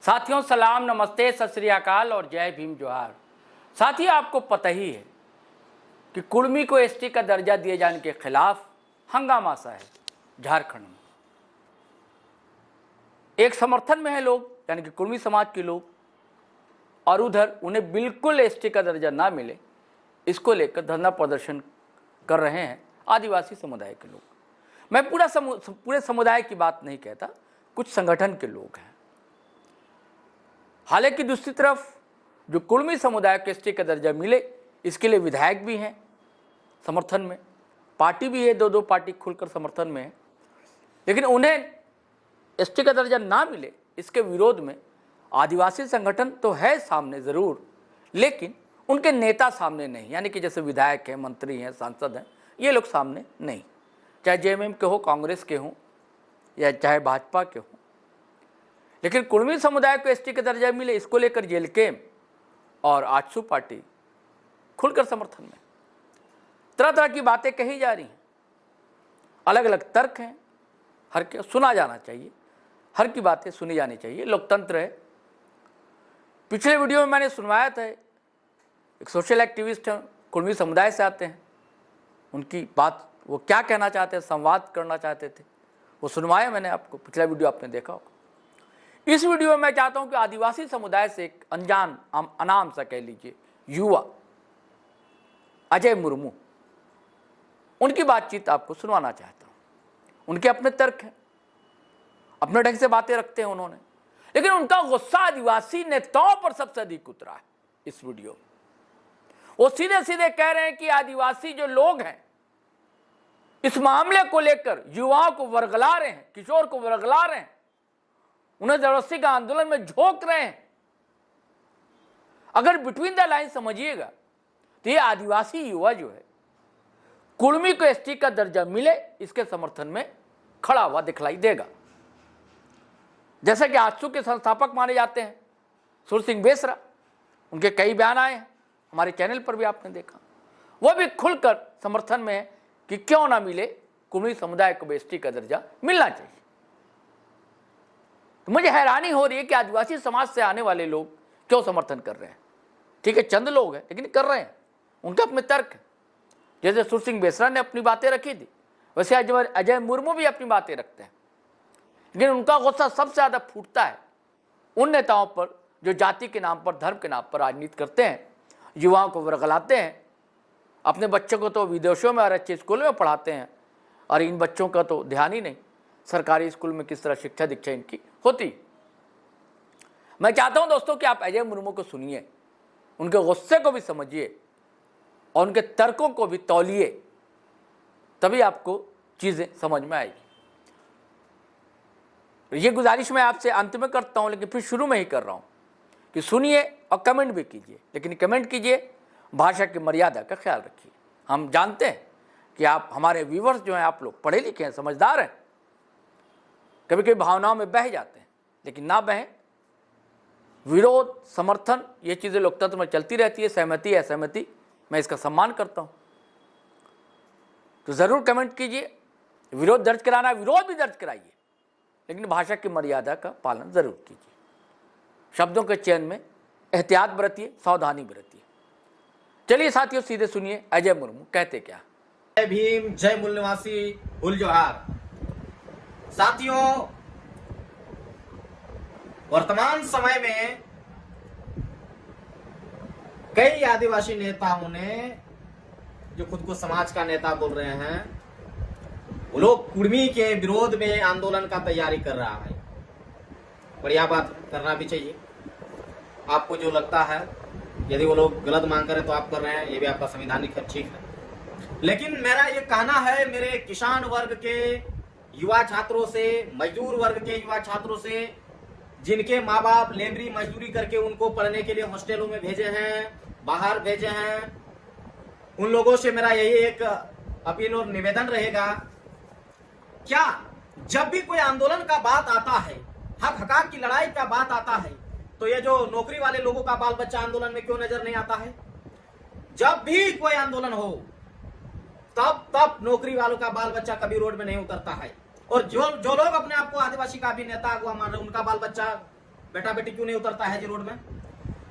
साथियों सलाम, नमस्ते, सत श्री अकाल और जय भीम जोहार। साथियों, आपको पता ही है कि कुर्मी को एसटी का दर्जा दिए जाने के खिलाफ हंगामा सा है झारखंड में। एक समर्थन में है लोग, यानी कि कुर्मी समाज के लोग, और उधर उन्हें बिल्कुल एसटी का दर्जा ना मिले इसको लेकर धरना प्रदर्शन कर रहे हैं आदिवासी समुदाय के लोग। मैं पूरे समुदाय की बात नहीं कहता, कुछ संगठन के लोग हैं। हालांकि दूसरी तरफ जो कुर्मी समुदाय को एसटी का दर्जा मिले इसके लिए विधायक भी हैं समर्थन में, पार्टी भी है, दो पार्टी खुलकर समर्थन में है। लेकिन उन्हें एसटी का दर्जा ना मिले इसके विरोध में आदिवासी संगठन तो है सामने ज़रूर, लेकिन उनके नेता सामने नहीं, यानी कि जैसे विधायक हैं, मंत्री हैं, सांसद हैं, ये लोग सामने नहीं, चाहे जेएमएम के हो, कांग्रेस के हों या चाहे भाजपा के हों। लेकिन कुर्मी समुदाय को एसटी का दर्जा मिले इसको लेकर जेलकेम और आजसू पार्टी खुलकर समर्थन में। तरह तरह की बातें कही जा रही हैं, अलग अलग तर्क हैं, हर के सुना जाना चाहिए, हर की बातें सुनी जानी चाहिए, लोकतंत्र है। पिछले वीडियो में मैंने सुनवाया था, एक सोशल एक्टिविस्ट हैं, कुर्मी समुदाय से आते हैं, उनकी बात वो क्या कहना चाहते हैं, संवाद करना चाहते थे, वो सुनवाया मैंने आपको। पिछला वीडियो आपने देखा होगा। इस वीडियो में मैं चाहता हूं कि आदिवासी समुदाय से एक अनजान अनाम सा कह लीजिए युवा अजय मुर्मू, उनकी बातचीत आपको सुनवाना चाहता हूं। उनके अपने तर्क हैं, अपने ढंग से बातें रखते हैं उन्होंने, लेकिन उनका गुस्सा आदिवासी नेताओं पर सबसे अधिक उतरा है इस वीडियो में। वो सीधे सीधे कह रहे हैं कि आदिवासी जो लोग हैं इस मामले को लेकर युवाओं को वर्गला रहे हैं, किशोर को वर्गला रहे हैं, उन्हें जबरदस्ती का आंदोलन में झोंक रहे हैं। अगर बिटवीन द लाइन समझिएगा तो ये आदिवासी युवा जो है कुर्मी को एसटी का दर्जा मिले इसके समर्थन में खड़ा हुआ दिखलाई देगा। जैसे कि आजसू के संस्थापक माने जाते हैं सुर सिंह बेसरा, उनके कई बयान आए हैं, हमारे चैनल पर भी आपने देखा। वह भी खुलकर समर्थन में है कि क्यों ना मिले कुर्मी समुदाय को एसटी का दर्जा मिलना चाहिए। तो मुझे हैरानी हो रही है कि आदिवासी समाज से आने वाले लोग क्यों समर्थन कर रहे हैं। ठीक है, चंद लोग हैं लेकिन कर रहे हैं, उनके अपने तर्क है। जैसे सुर सिंह बेसरा ने अपनी बातें रखी थी, वैसे अजय मुर्मू भी अपनी बातें रखते हैं, लेकिन उनका गुस्सा सबसे ज़्यादा फूटता है उन नेताओं पर जो जाति के नाम पर, धर्म के नाम पर राजनीति करते हैं, युवाओं को वर्गलाते हैं, अपने बच्चों को तो विदेशों में और अच्छे स्कूलों में पढ़ाते हैं, और इन बच्चों का तो ध्यान ही नहीं सरकारी स्कूल में किस तरह शिक्षा दीक्षा इनकी होती। मैं चाहता हूं दोस्तों कि आप अजय मुर्मू को सुनिए, उनके गुस्से को भी समझिए और उनके तर्कों को भी तौलिए, तभी आपको चीज़ें समझ में आएगी। ये गुजारिश मैं आपसे अंत में करता हूं, लेकिन फिर शुरू में ही कर रहा हूं कि सुनिए और कमेंट भी कीजिए, लेकिन कमेंट कीजिए, भाषा की मर्यादा का ख्याल रखिए। हम जानते हैं कि आप हमारे व्यूवर्स जो हैं, आप लोग पढ़े लिखे हैं, समझदार हैं, कभी कभी भावनाओं में बह जाते हैं, लेकिन ना बहें। विरोध, समर्थन, ये चीज़ें लोकतंत्र में चलती रहती है, सहमति असहमति, मैं इसका सम्मान करता हूँ। तो ज़रूर कमेंट कीजिए, विरोध दर्ज कराना विरोध भी दर्ज कराइए, लेकिन भाषा की मर्यादा का पालन जरूर कीजिए। शब्दों के चयन में एहतियात बरतिए, सावधानी बरतिए। चलिए साथियों, सीधे सुनिए अजय मुर्मू कहते क्या। जय भीम, जय मूल निवासी, हुल जोहार। साथियों, वर्तमान समय में कई आदिवासी नेताओं ने जो खुद को समाज का नेता बोल रहे हैं, वो लोग कुर्मी के विरोध में आंदोलन का तैयारी कर रहा है। बढ़िया बात, करना भी चाहिए। आपको जो लगता है, यदि वो लोग गलत मांग करें तो आप कर रहे हैं, ये भी आपका संवैधानिक है, ठीक है। लेकिन मेरा ये कहना है मेरे किसान वर्ग के युवा छात्रों से, मजदूर वर्ग के युवा छात्रों से, जिनके माँ बाप लेबरी मजदूरी करके उनको पढ़ने के लिए हॉस्टलों में भेजे हैं, बाहर भेजे हैं, उन लोगों से मेरा यही एक अपील और निवेदन रहेगा, क्या जब भी कोई आंदोलन का बात आता है, हक हकाक की लड़ाई का बात आता है, तो ये जो नौकरी वाले लोगों का बाल बच्चा आंदोलन में क्यों नजर नहीं आता है? जब भी कोई आंदोलन हो तब नौकरी वालों का बाल बच्चा कभी रोड में नहीं उतरता है। और जो लोग अपने आप को आदिवासी का भी नेता अगुआ मान रहे, उनका बाल बच्चा बेटा बेटी क्यों नहीं उतरता है जी रोड में?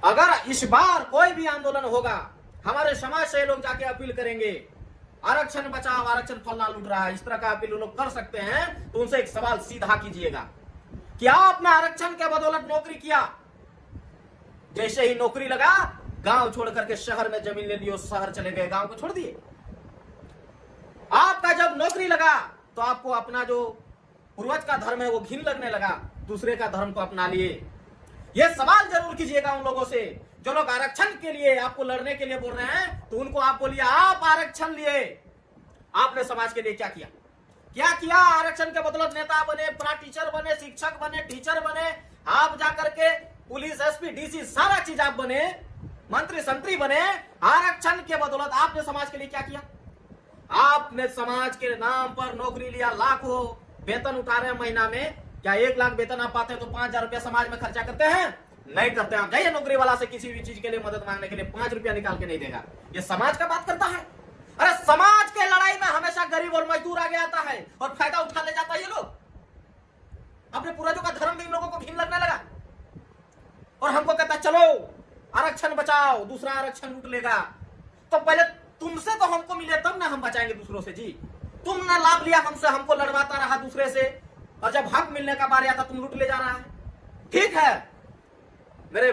अगर इस बार कोई भी आंदोलन होगा, हमारे समाज से लोग जाके अपील करेंगे, आरक्षण बचाओ, आरक्षण फलना लूट रहा है, इस तरह का अपील लोग कर सकते हैं, तो उनसे एक सवाल सीधा कीजिएगा कि आपने आरक्षण के बदौलत नौकरी किया, जैसे ही नौकरी लगा गांव छोड़ करके शहर में जमीन ले लियो, शहर चले गए, गांव को छोड़ दिए। आपका जब नौकरी लगा तो आपको अपना जो पूर्वज का धर्म है वो घिन लगने लगा, दूसरे का धर्म को अपना लिए। ये सवाल जरूर कीजिएगा उन लोगों से जो लोग आरक्षण के लिए आपको लड़ने के लिए बोल रहे हैं, तो उनको आप बोलिए, आप आरक्षण लिए, आपने समाज के लिए क्या किया? क्या किया? आरक्षण के बदौलत नेता बने, टीचर बने, शिक्षक बने, टीचर बने, आप जाकर के पुलिस, एसपी, डीसी, सारा चीज आप बने, मंत्री संतरी बने। आरक्षण के बदौलत आपने समाज के लिए क्या किया? आपने समाज के नाम पर नौकरी लिया, लाखों वेतन उठा रहे हैं महीना में। क्या 1 लाख वेतन आप पाते हैं तो 5,000 रुपया समाज में खर्चा करते हैं? नहीं करते हैं। जाइए नौकरी वाला से किसी भी चीज के लिए मदद मांगने के लिए 5 रुपया निकाल के नहीं देगा। ये समाज का बात करता है? अरे समाज के लड़ाई में हमेशा गरीब और मजदूर आगे आता है और फायदा उठा ले जाता है। ये लोग अपने पूर्वजों का धर्म भी इन लोगों को घिन लगने लगा और हमको कहता है चलो आरक्षण बचाओ, दूसरा आरक्षण लूट लेगा। तो पहले तुमसे तो हमको मिले तब ना हम बचाएंगे दूसरों से जी। तुमने लाभ लिया हमसे, हमको लड़वाता रहा दूसरे से, और जब हक मिलने का बारी आता तुम लूट ले जा रहा है। ठीक है, मेरे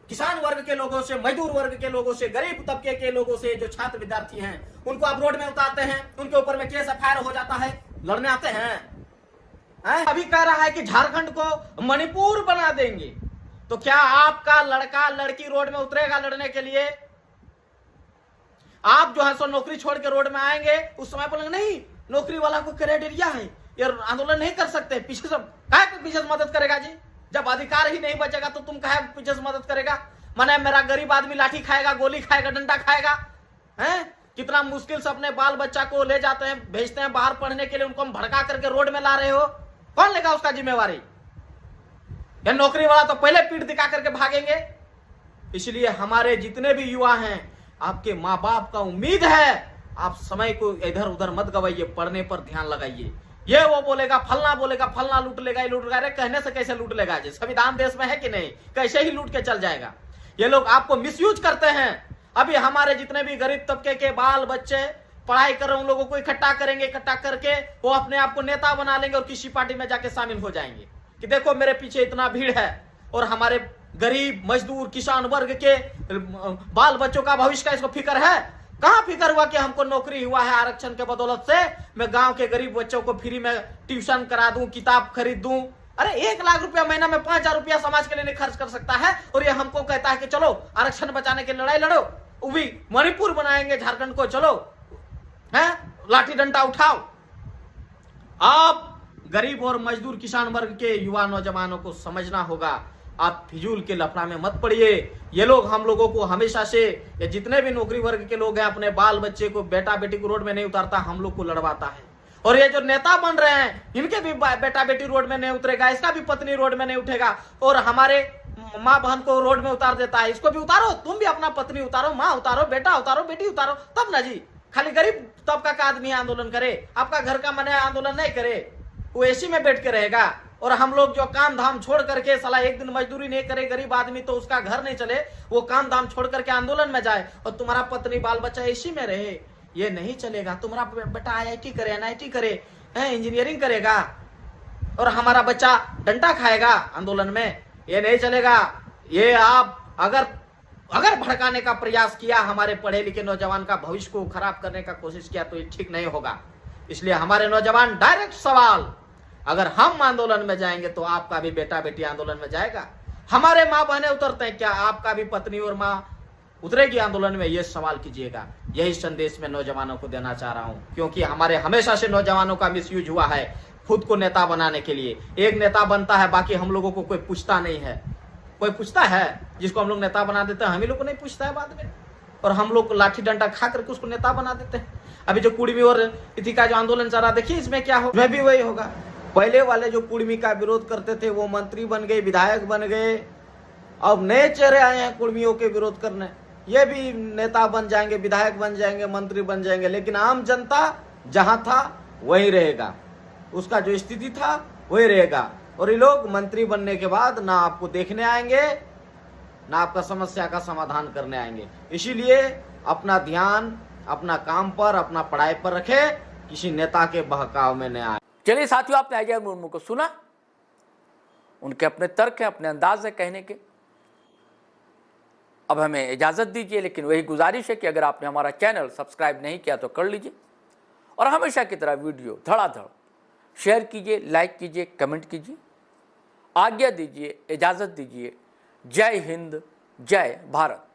किसान वर्ग के लोगों से, मजदूर वर्ग के लोगों से, गरीब तबके के लोगों से, जो छात्र विद्यार्थी हैं, उनको आप रोड में उतारते हैं, उनके ऊपर में केस एफआईआर हो जाता है, लड़ने आते हैं। अभी कह रहा है कि झारखंड को मणिपुर बना देंगे, तो क्या आपका लड़का लड़की रोड में उतरेगा लड़ने के लिए? आप जो है सो नौकरी छोड़ के रोड में आएंगे, उस समय बोलेंगे नहीं नौकरी वाला को क्राइटेरिया है, ये आंदोलन नहीं कर सकते, पीछे से काहे पे पीछे से मदद करेगा जी? जब अधिकार ही नहीं बचेगा तो तुम काहे पीछे से मदद करेगा? माने मेरा गरीब आदमी लाठी खाएगा, गोली खाएगा, डंडा खाएगा, हैं? कितना मुश्किल से अपने बाल बच्चा को ले जाते हैं, भेजते हैं बाहर पढ़ने के लिए, उनको हम भड़का करके रोड में ला रहे हो, कौन लेगा उसका जिम्मेवारी? या नौकरी वाला तो पहले पीठ दिखा करके भागेंगे। इसलिए हमारे जितने भी युवा हैं, आपके माँ बाप का उम्मीद है आप समय को इधर उधर मत गवाइए, पढ़ने पर ध्यान लगाइए। ये वो बोलेगा, फलना लूट लेगा, ये लूट लेगा। अरे कहने से कैसे लूट लेगा जी? संविधान देश में है कि नहीं? कैसे ही लूट के चल जाएगा? ये लोग आपको मिसयूज करते हैं। अभी हमारे जितने भी गरीब तबके के बाल बच्चे पढ़ाई कर रहे, उन लोगों को इकट्ठा करेंगे, इकट्ठा करके वो अपने आप को नेता बना लेंगे और किसी पार्टी में जाके शामिल हो जाएंगे कि देखो मेरे पीछे इतना भीड़ है। और हमारे गरीब मजदूर किसान वर्ग के बाल बच्चों का भविष्य का इसको फिक्र है? कहां फिक्र हुआ कि हमको नौकरी हुआ है आरक्षण के बदौलत से, मैं गांव के गरीब बच्चों को फ्री में ट्यूशन करा दूं, किताब खरीद दूं। अरे 1 लाख रुपया महीना में 5,000 रुपया समाज के लिए नहीं खर्च कर सकता है, और ये हमको कहता है कि चलो आरक्षण बचाने की लड़ाई लड़ो, वो भी मणिपुर बनाएंगे झारखंड को, चलो है लाठी डंडा उठाओ। आप गरीब और मजदूर किसान वर्ग के युवा नौजवानों को समझना होगा, आप फिजूल के लफड़ा में मत पड़िए। ये लोग हम लोगों को हमेशा से, ये जितने भी नौकरी वर्ग के लोग हैं, अपने बाल बच्चे को, बेटा बेटी को रोड में नहीं उतारता, हम लोग को लड़वाता है। और ये जो नेता बन रहे हैं, इनके भी बेटा बेटी रोड में नहीं उतरेगा, इसका भी पत्नी रोड में नहीं उठेगा, और हमारे माँ बहन को रोड में उतार देता है, इसको भी उतारो। तुम भी अपना पत्नी उतारो, माँ उतारो, बेटा उतारो, बेटी उतारो, तब ना जी। खाली गरीब तबका का आदमी आंदोलन करे, आपका घर का मन आंदोलन नहीं करे, वो एसी में बैठ के रहेगा। और हम लोग जो काम धाम छोड़ करके, साला एक दिन मजदूरी नहीं करे गरीब आदमी तो उसका घर नहीं चले, वो काम धाम छोड़ करके आंदोलन में जाए, और तुम्हारा पत्नी बाल बच्चा एसी में रहे, ये नहीं चलेगा। तुम्हारा बेटा IIT करे, NIT करे, इंजीनियरिंग करेगा, और हमारा बच्चा डंडा खाएगा आंदोलन में, ये नहीं चलेगा। ये आप अगर भड़काने का प्रयास किया, हमारे पढ़े लिखे नौजवान का भविष्य को खराब करने का कोशिश किया, तो ये ठीक नहीं होगा। इसलिए हमारे नौजवान, डायरेक्ट सवाल, अगर हम आंदोलन में जाएंगे तो आपका भी बेटा बेटी आंदोलन में जाएगा? हमारे माँ बहनें उतरते हैं, क्या आपका भी पत्नी और माँ उतरेगी आंदोलन में? ये सवाल कीजिएगा। यही संदेश मैं नौजवानों को देना चाह रहा हूं, क्योंकि हमारे हमेशा से नौजवानों का मिसयूज हुआ है खुद को नेता बनाने के लिए। एक नेता बनता है, बाकी हम लोगों को कोई पूछता नहीं है। कोई पूछता है जिसको हम लोग नेता बना देते हैं? हम ही लोग को नहीं पूछता है बाद में, और हम लोग लाठी डंडा खा करके उसको नेता बना देते हैं। अभी जो कुड़मी और इति का जो आंदोलन चल रहा, देखिए इसमें क्या हो, इसमें भी वही होगा। पहले वाले जो कुड़मी का विरोध करते थे वो मंत्री बन गए, विधायक बन गए, अब नए चेहरे आए हैं कुड़मियों के विरोध करने, ये भी नेता बन जाएंगे, विधायक बन जाएंगे, मंत्री बन जाएंगे। लेकिन आम जनता जहां था वही रहेगा, उसका जो स्थिति था वही रहेगा। और ये लोग मंत्री बनने के बाद ना आपको देखने आएंगे, ना आपका समस्या का समाधान करने आएंगे। इसीलिए अपना ध्यान अपना काम पर, अपना पढ़ाई पर रखे, किसी नेता के बहकाव में न आए। चलिए साथियों, आपने अजय मुर्मू को सुना, उनके अपने तर्क हैं, अपने अंदाज है कहने के। अब हमें इजाज़त दीजिए, लेकिन वही गुजारिश है कि अगर आपने हमारा चैनल सब्सक्राइब नहीं किया तो कर लीजिए, और हमेशा की तरह वीडियो धड़ाधड़ शेयर कीजिए, लाइक कीजिए, कमेंट कीजिए। आज्ञा दीजिए, इजाज़त दीजिए। जय हिंद, जय भारत।